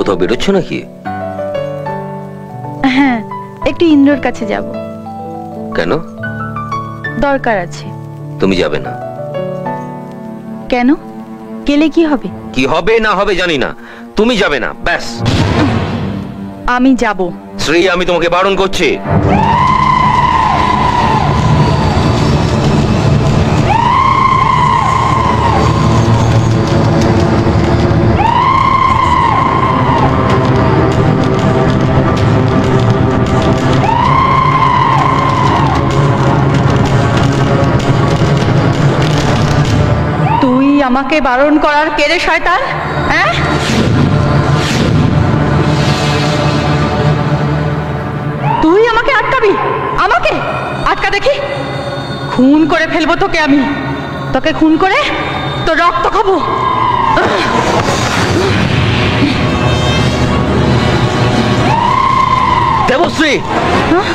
কোথাও বেরোচ্ছ নাকি? হ্যাঁ, একটু ইন্দ্রর কাছে যাব। কেন? দরকার আছে। তুমি যাবে না? কেন? গেলে কি হবে? কি হবে না হবে জানি না, তুমি যাবে না, ব্যাস। আমি যাব। শ্রী, আমি তোমাকে বারণ করছি। তুই আমাকে বারণ করার কে রে শয়তান? হ্যাঁ, তুই আমাকে আটকাবি? আমাকে আটকা দেখি, খুন করে ফেলবো তোকে আমি। তোকে খুন করে তোর রক্ত খাবো। দেবশ্রী! হ্যাঁ?